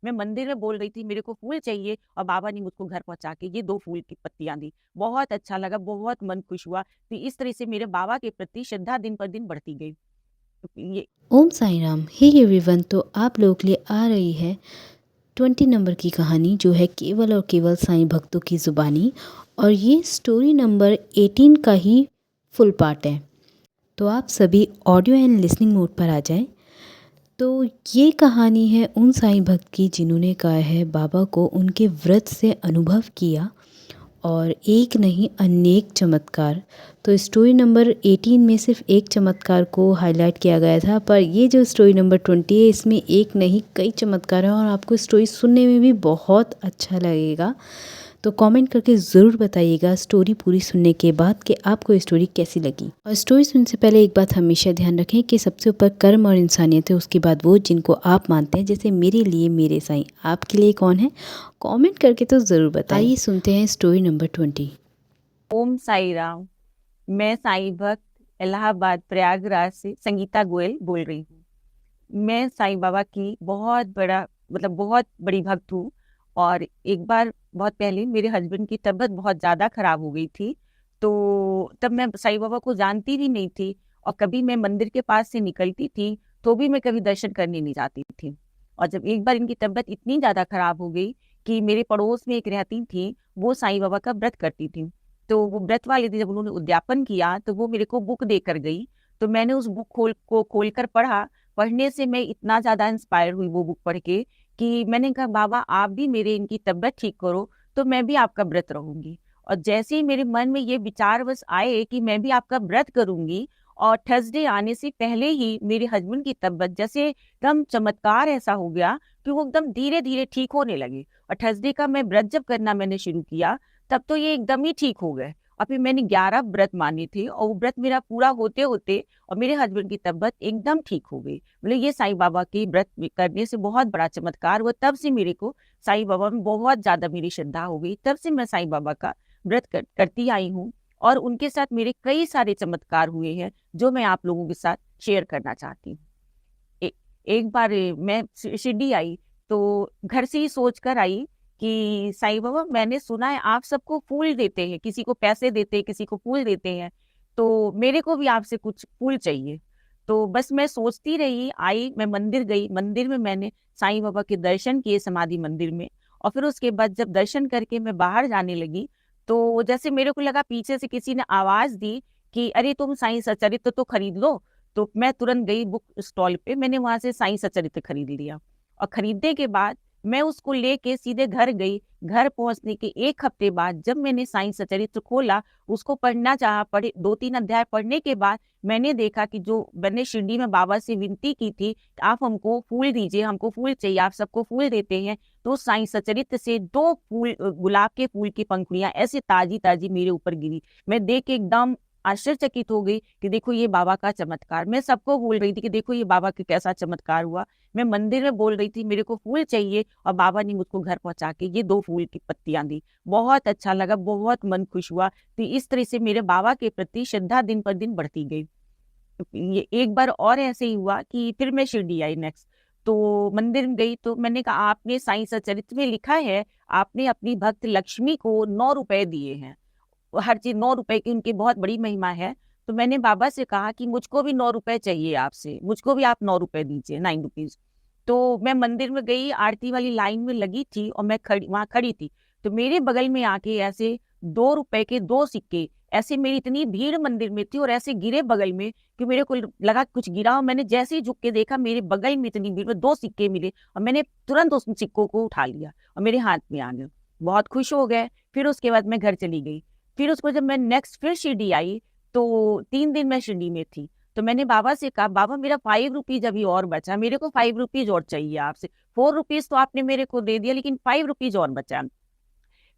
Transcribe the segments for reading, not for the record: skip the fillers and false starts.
मैं मंदिर में बोल रही थी मेरे को फूल चाहिए और बाबा ने मुझको घर पहुँचा के ये 2 फूल की पत्तियाँ दी। बहुत अच्छा लगा, बहुत मन खुश हुआ। तो इस तरह से मेरे बाबा के प्रति श्रद्धा दिन पर दिन बढ़ती गई। तो ये ओम साई राम। हे एवरीवन, तो आप लोगों के लिए आ रही है 20 नंबर की कहानी, जो है केवल और केवल साईं भक्तों की ज़ुबानी। और ये स्टोरी नंबर 18 का ही फुल पार्ट है। तो आप सभी ऑडियो एंड लिसनिंग मोड पर आ जाएं। तो ये कहानी है उन साईं भक्त की जिन्होंने कहा है बाबा को उनके व्रत से अनुभव किया, और एक नहीं अनेक चमत्कार। तो स्टोरी नंबर 18 में सिर्फ एक चमत्कार को हाईलाइट किया गया था, पर ये जो स्टोरी नंबर 20 है इसमें एक नहीं कई चमत्कार हैं, और आपको स्टोरी सुनने में भी बहुत अच्छा लगेगा। तो कमेंट करके ज़रूर बताइएगा स्टोरी पूरी सुनने के बाद कि आपको ये स्टोरी कैसी लगी। और स्टोरी सुनने से पहले एक बात हमेशा ध्यान रखें कि सबसे ऊपर कर्म और इंसानियत है, उसके बाद वो जिनको आप मानते हैं। जैसे मेरे लिए मेरे साईं, आपके लिए कौन है? कमेंट करके तो ज़रूर बताइए। आइए सुनते हैं स्टोरी नंबर 20। ओम साई राम। मैं साईं भक्त इलाहाबाद प्रयागराज से संगीता गोयल बोल रही हूँ। मैं साईं बाबा की बहुत बड़ी भक्त हूँ। और एक बार बहुत पहले मेरे हस्बैंड की तबीयत बहुत ज़्यादा खराब हो गई थी। तो तब मैं साईं बाबा को जानती भी नहीं थी, और कभी मैं मंदिर के पास से निकलती थी तो भी मैं कभी दर्शन करने नहीं जाती थी। और जब एक बार इनकी तबीयत इतनी ज़्यादा खराब हो गई कि मेरे पड़ोस में एक रहती थी, वो साईं बाबा का व्रत करती थी। तो वो व्रत वाले दिन जब उन्होंने उद्यापन किया तो वो मेरे को बुक देकर गई। तो मैंने उस बुक खोल कर पढ़ा। पढ़ने से मैं इतना ज़्यादा इंस्पायर हुई वो बुक पढ़ के, कि मैंने कहा बाबा आप भी मेरे इनकी तबीयत ठीक करो तो मैं भी आपका व्रत रहूंगी। और जैसे ही मेरे मन में ये विचार बस आए कि मैं भी आपका व्रत करूंगी, और थर्सडे आने से पहले ही मेरे हस्बैंड की तबीयत जैसे एकदम चमत्कार ऐसा हो गया कि वो एकदम धीरे धीरे ठीक होने लगे। और थर्सडे का मैं व्रत जब करना मैंने शुरू किया, तब तो ये एकदम ही ठीक हो गए। और फिर मैंने 11 व्रत माने थे, और वो व्रत मेरा पूरा होते होते और मेरे हस्बैंड की तबीयत एकदम ठीक हो गई। मतलब ये साईं बाबा की व्रत करने से बहुत बड़ा चमत्कार हुआ। तब से मेरे को साईं बाबा में बहुत ज्यादा मेरी श्रद्धा हो गई। तब से मैं साईं बाबा का व्रत करती आई हूँ। और उनके साथ मेरे कई सारे चमत्कार हुए हैं जो मैं आप लोगों के साथ शेयर करना चाहती हूँ। ए, एक बार मैं शिरडी आई, तो घर से ही सोच कर आई कि साईं बाबा मैंने सुना है आप सबको फूल देते हैं, किसी को पैसे देते हैं, किसी को फूल देते हैं, तो मेरे को भी आपसे कुछ फूल चाहिए। तो बस मैं सोचती रही, आई मैं मंदिर गई, मंदिर में मैंने साईं बाबा के दर्शन किए समाधि मंदिर में। और फिर उसके बाद जब दर्शन करके मैं बाहर जाने लगी, तो जैसे मेरे को लगा पीछे से किसी ने आवाज दी कि अरे तुम साईं सचरित्र तो खरीद लो। तो मैं तुरंत गई बुक स्टॉल पे, मैंने वहां से साईं सचरित्र खरीद लिया। और खरीदने के बाद मैं उसको लेके सीधे घर गई। घर पहुंचने के 1 हफ्ते बाद जब मैंने साईं सचरित्र खोला, उसको पढ़ना चाहा, पढ़े 2-3 अध्याय पढ़ने के बाद मैंने देखा कि जो मैंने शिरडी में बाबा से विनती की थी, आप हमको फूल दीजिए, हमको फूल चाहिए, आप सबको फूल देते हैं। तो साईं सचरित्र से 2 फूल, गुलाब के फूल की पंखुड़ियां ऐसे ताजी ताजी मेरे ऊपर गिरी। मैं देख के एकदम आश्चर्यचकित हो गई कि देखो ये बाबा का चमत्कार। मैं सबको बोल रही थी कि देखो ये बाबा का कैसा चमत्कार हुआ। मैं मंदिर में बोल रही थी मेरे को फूल चाहिए, और बाबा ने मुझको घर पहुंचा के ये 2 फूल की पत्तियां दी। बहुत अच्छा लगा, बहुत मन खुश हुआ। तो इस तरह से मेरे बाबा के प्रति श्रद्धा दिन पर दिन बढ़ती गई। ये एक बार और ऐसे ही हुआ कि फिर मैं शिरडी आई नेक्स्ट। तो मंदिर में गई तो मैंने कहा आपने साईं सचरित्र में लिखा है आपने अपनी भक्त लक्ष्मी को 9 रुपए दिए हैं। हर चीज 9 रुपए की उनकी बहुत बड़ी महिमा है। तो मैंने बाबा से कहा कि मुझको भी 9 रुपए चाहिए आपसे, मुझको भी आप 9 रुपए दीजिए, 9 रुपीज। तो मैं मंदिर में गई, आरती वाली लाइन में लगी थी और मैं वहां खड़ी थी। तो मेरे बगल में आके ऐसे 2 रुपए के 2 सिक्के, ऐसे मेरी इतनी भीड़ मंदिर में थी और ऐसे गिरे बगल में कि मेरे को लगा कुछ गिरा। और मैंने जैसे ही झुक के देखा मेरे बगल में इतनी भीड़ में 2 सिक्के मिले, और मैंने तुरंत उस सिक्कों को उठा लिया और मेरे हाथ में आ गए। बहुत खुश हो गए। फिर उसके बाद मैं घर चली गई। फिर उसको जब मैं नेक्स्ट फिर शिरडी आई, तो 3 दिन मैं शिरडी में थी। तो मैंने बाबा से कहा बाबा मेरा 5 रुपीज अभी और बचा, मेरे को 5 रुपीज और चाहिए आपसे। 4 रुपीज तो आपने मेरे को दे दिया, लेकिन 5 रुपीज और बचा।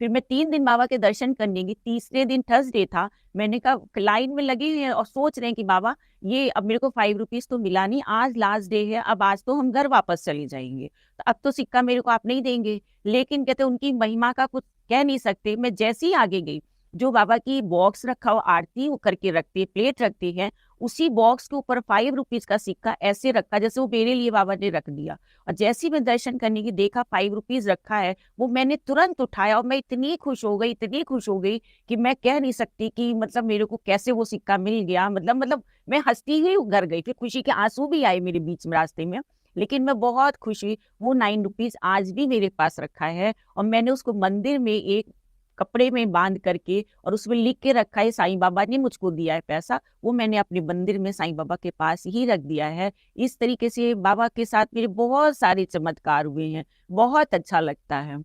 फिर मैं 3 दिन बाबा के दर्शन करने गई। तीसरे दिन थर्सडे था। मैंने कहा लाइन में लगे हुए हैं और सोच रहे हैं कि बाबा ये अब मेरे को 5 रुपीज तो मिला नहीं, आज लास्ट डे है, अब आज तो हम घर वापस चले जाएंगे, तो अब तो सिक्का मेरे को आप नहीं देंगे। लेकिन कहते उनकी महिमा का कुछ कह नहीं सकते। मैं जैसे ही आगे गई, जो बाबा की बॉक्स रखा हो आरती वो करके रखते, प्लेट रखते हैं, उसी बॉक्स के ऊपर 5 रुपीज का सिक्का ऐसे रखा जैसे वो मेरे लिए बाबा ने रख दिया। और जैसे ही मैं दर्शन करने की देखा 5 रुपीज रखा है, वो मैंने तुरंत उठाया और मैं इतनी खुश हो गई, इतनी खुश हो गई कि मैं कह नहीं सकती कि मतलब मेरे को कैसे वो सिक्का मिल गया। मतलब मैं हंसती हुई घर गई, फिर खुशी के आंसू भी आए मेरे बीच में रास्ते में, लेकिन मैं बहुत खुश हुई। वो 9 रुपीज आज भी मेरे पास रखा है और मैंने उसको मंदिर में एक कपड़े में बांध करके और उसमें लिख के रखा है साईं बाबा ने मुझको दिया है पैसा, वो मैंने अपने मंदिर में साईं बाबा के पास ही रख दिया है। इस तरीके से बाबा के साथ मेरे बहुत सारे चमत्कार हुए हैं, बहुत अच्छा लगता है।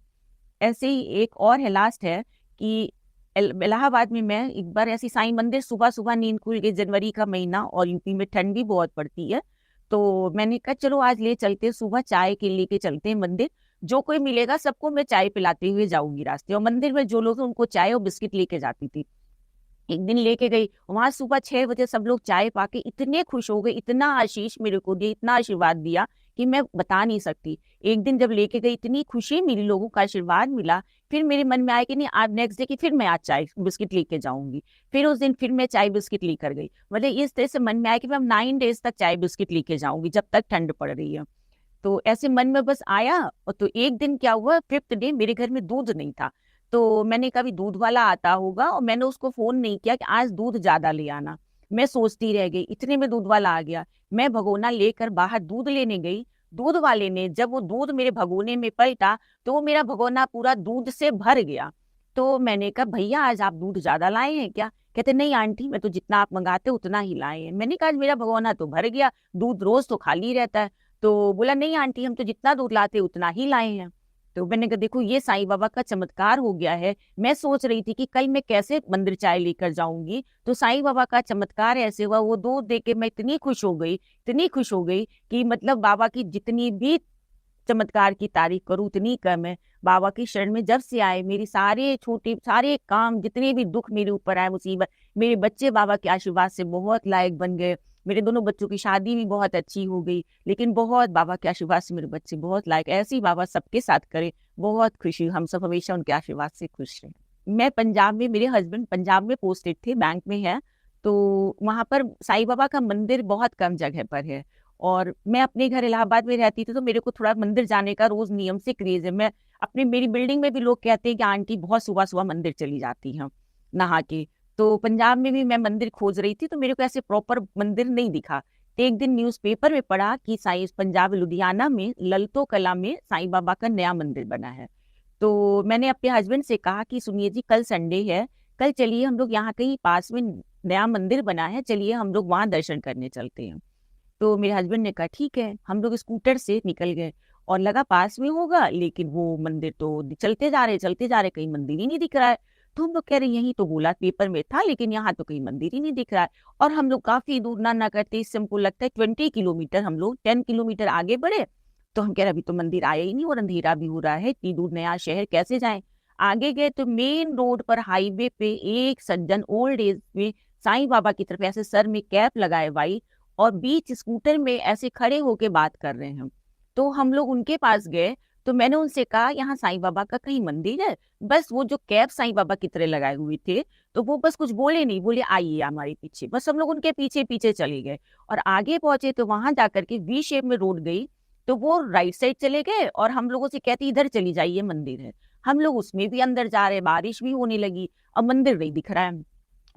ऐसे ही एक और है, लास्ट है कि इलाहाबाद में मैं एक बार ऐसी साईं मंदिर, सुबह सुबह नींद खुल गई, जनवरी का महीना और यूपी में ठंड भी बहुत पड़ती है, तो मैंने कहा चलो आज ले चलते, सुबह चाय के लेके चलते हैं मंदिर, जो कोई मिलेगा सबको मैं चाय पिलाते हुए जाऊंगी रास्ते। और मंदिर में जो लोग हैं उनको चाय और बिस्किट लेके जाती थी। एक दिन लेके गई, वहां सुबह 6 बजे सब लोग चाय पाके इतने खुश हो गए, इतना आशीष मेरे को दिया, इतना आशीर्वाद दिया कि मैं बता नहीं सकती। एक दिन जब लेके गई इतनी खुशी मिली, लोगों का आशीर्वाद मिला, फिर मेरे मन में आया कि नहीं आज नेक्स्ट डे की फिर मैं आज चाय बिस्किट लेके जाऊंगी। फिर उस दिन फिर मैं चाय बिस्किट लेकर गई, मतलब इस तरह से मन में आया कि मैं 9 डेज तक चाय बिस्किट लेके जाऊंगी जब तक ठंड पड़ रही है। तो ऐसे मन में बस आया। और तो एक दिन क्या हुआ, 5th डे मेरे घर में दूध नहीं था, तो मैंने कहा भी दूध वाला आता होगा, और मैंने उसको फोन नहीं किया कि आज दूध ज्यादा ले आना। मैं सोचती रह गई, इतने में दूध वाला आ गया। मैं भगोना लेकर बाहर दूध लेने गई, दूध वाले ने जब वो दूध मेरे भगोने में पलटा तो वो मेरा भगोना पूरा दूध से भर गया। तो मैंने कहा भैया आज आप दूध ज्यादा लाए हैं क्या? कहते नहीं आंटी, मैं तो जितना आप मंगाते हो उतना ही लाए हैं। मैंने कहा आज मेरा भगोना तो भर गया, दूध रोज तो खाली रहता है। तो बोला नहीं आंटी, हम तो जितना दूध लाते उतना ही लाए हैं। तो मैंने कहा देखो ये साईं बाबा का चमत्कार हो गया है। मैं सोच रही थी कि कल मैं कैसे मंदिर चाय लेकर जाऊंगी, तो साईं बाबा का चमत्कार ऐसे हुआ, वो दूध दे के मैं इतनी खुश हो गई, इतनी खुश हो गई कि मतलब बाबा की जितनी भी चमत्कार की तारीफ करूं उतनी कम है। बाबा की शरण में जब से आए, मेरी सारे छोटे सारे काम, जितने भी दुख मेरे ऊपर आए, मुसीबत, मेरे बच्चे बाबा के आशीर्वाद से बहुत लायक बन गए। मेरे दोनों बच्चों की शादी भी बहुत अच्छी हो गई, लेकिन बहुत बाबा के आशीर्वाद से मेरे बच्चे बहुत लायक। ऐसे ही बाबा सबके साथ करे, बहुत खुशी, हम सब हमेशा उनके आशीर्वाद से खुश रहे। मैं पंजाब में, मेरे हस्बैंड पंजाब में पोस्टेड थे, बैंक में है, तो वहां पर साईं बाबा का मंदिर बहुत कम जगह पर है। और मैं अपने घर इलाहाबाद में रहती थी, तो मेरे को थोड़ा मंदिर जाने का रोज नियम से क्रेज है। मैं अपने, मेरी बिल्डिंग में भी लोग कहते हैं कि आंटी बहुत सुबह सुबह मंदिर चली जाती हैं नहा के। तो पंजाब में भी मैं मंदिर खोज रही थी, तो मेरे को ऐसे प्रॉपर मंदिर नहीं दिखा। तो एक दिन न्यूज़पेपर में पढ़ा कि साईं, पंजाब लुधियाना में ललतो कला में साईं बाबा का नया मंदिर बना है। तो मैंने अपने हस्बैंड से कहा कि सुनिए जी, कल संडे है, कल चलिए हम लोग, यहाँ कहीं पास में नया मंदिर बना है, चलिए हम लोग वहां दर्शन करने चलते हैं। तो मेरे हस्बैंड ने कहा ठीक है। हम लोग स्कूटर से निकल गए और लगा पास में होगा, लेकिन वो मंदिर तो चलते जा रहे, कहीं मंदिर ही नहीं दिख रहा है। तो हम लोग कह रहे यही तो बोला पेपर में था, लेकिन यहाँ तो कहीं मंदिर ही नहीं दिख रहा है। और हम लोग काफी दूर ना करते, इससे हमको लगता है 20 किलोमीटर, हम लोग 10 किलोमीटर आगे बढ़े। तो हम कह रहे अभी तो मंदिर आया ही नहीं और अंधेरा भी हो रहा है, इतनी दूर नया शहर कैसे जाएं। आगे गए तो मेन रोड पर हाईवे पे एक सज्जन ओल्ड एज में साईं बाबा की तरफ ऐसे सर में कैप लगाए वाइट, और बीच स्कूटर में ऐसे खड़े होके बात कर रहे हैं। तो हम लोग उनके पास गए, तो मैंने उनसे कहा यहाँ साईं बाबा का कहीं मंदिर है? बस वो जो कैप साईं बाबा की तरह लगाए हुए थे, तो वो बस कुछ बोले नहीं, बोले आइए हमारे पीछे। बस हम लोग उनके पीछे पीछे चले गए और आगे पहुंचे, तो वहां जाकर के वी शेप में रोड गई, तो वो राइट साइड चले गए और हम लोगों से कहती इधर चली जाइए मंदिर है। हम लोग उसमें भी अंदर जा रहे, बारिश भी होने लगी, अब मंदिर नहीं दिख रहा है।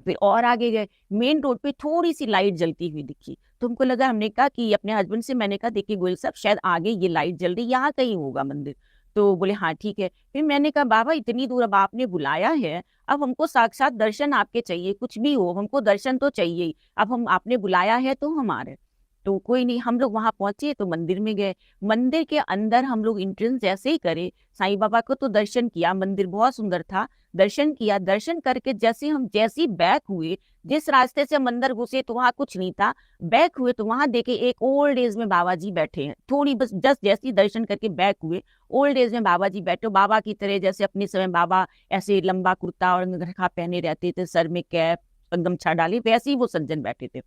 फिर और आगे गए, मेन रोड पे थोड़ी सी लाइट जलती हुई दिखी, तो हमको लगा, हमने कहा कि अपने हस्बैंड से मैंने कहा देखिए गोयल साहब, शायद आगे ये लाइट जल रही, यहाँ कहीं होगा मंदिर। तो बोले हाँ ठीक है। फिर मैंने कहा बाबा इतनी दूर अब आपने बुलाया है, अब हमको साक्षात दर्शन आपके चाहिए, कुछ भी हो हमको दर्शन तो चाहिए ही। अब हम, आपने बुलाया है तो हमारे, तो कोई नहीं, हम लोग वहां पहुंचे तो मंदिर में गए। मंदिर के अंदर हम लोग एंट्रेंस जैसे ही करे, साईं बाबा को तो दर्शन किया, मंदिर बहुत सुंदर था, दर्शन किया। दर्शन करके जैसे ही बैक हुए, जिस रास्ते से हम अंदर घुसे तो वहां कुछ नहीं था, बैक हुए तो वहां देखे एक ओल्ड एज में बाबा जी बैठे हैं। थोड़ी बस जस्ट जैसे ही दर्शन करके बैक हुए, ओल्ड एज में बाबा जी बैठे, बाबा की तरह जैसे अपने समय बाबा ऐसे लंबा कुर्ता और अंगरखा पहने रहते थे, सर में कैप गमछा डाली, वैसे ही वो सज्जन बैठे थे।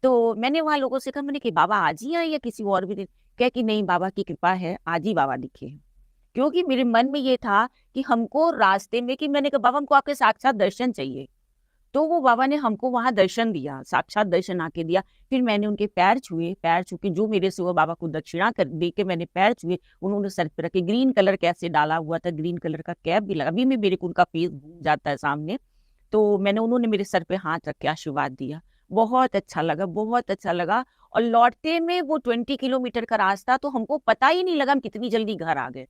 तो मैंने वहां लोगों से कहा, मैंने कि बाबा आज ही आए या किसी और भी दिन? कह कि नहीं बाबा की कृपा है, आज ही बाबा दिखे हैं। क्योंकि मेरे मन में ये था कि हमको रास्ते में, कि मैंने कहा बाबा हमको आपके साक्षात दर्शन चाहिए। तो वो बाबा ने हमको वहां दर्शन दिया, साक्षात दर्शन आके दिया। फिर मैंने उनके पैर छुए, पैर छू के जो मेरे से हुआ, बाबा को दक्षिणा कर दे के मैंने पैर छुए। उन्होंने सर पे रखे, ग्रीन कलर कैसे डाला हुआ था, ग्रीन कलर का कैप भी लगा, अभी भी मेरे को उनका फेस घूम जाता है सामने। तो उन्होंने मेरे सर पे हाथ रख के आशीर्वाद दिया। बहुत अच्छा लगा, बहुत अच्छा लगा। और लौटते में वो 20 किलोमीटर का रास्ता, तो हमको पता ही नहीं लगा हम कितनी जल्दी घर आ गए।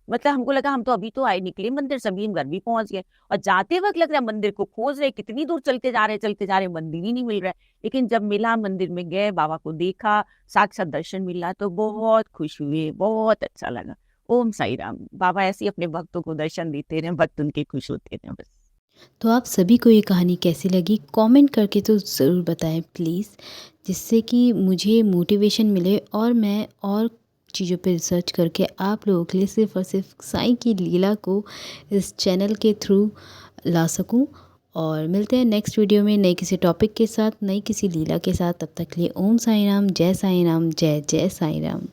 मतलब हमको लगा हम तो अभी तो आए निकले मंदिर से, अभी हम घर भी पहुंच गए। और जाते वक्त लग रहा है मंदिर को खोज रहे, कितनी दूर चलते जा रहे, मंदिर ही नहीं मिल रहा है। लेकिन जब मिला, मंदिर में गए, बाबा को देखा, साक्षात दर्शन मिला, तो बहुत खुश हुए, बहुत अच्छा लगा। ओम साई राम। बाबा ऐसे ही अपने भक्तों को दर्शन देते रहे, भक्त उनके खुश होते रहे बस। तो आप सभी को ये कहानी कैसी लगी कमेंट करके तो ज़रूर बताएं प्लीज़, जिससे कि मुझे मोटिवेशन मिले और मैं और चीज़ों पे रिसर्च करके आप लोगों के लिए सिर्फ़ और सिर्फ साईं की लीला को इस चैनल के थ्रू ला सकूं। और मिलते हैं नेक्स्ट वीडियो में नए किसी टॉपिक के साथ, नई किसी लीला के साथ। तब तक के लिए ओम साई राम, जय साई राम, जय जय साई राम।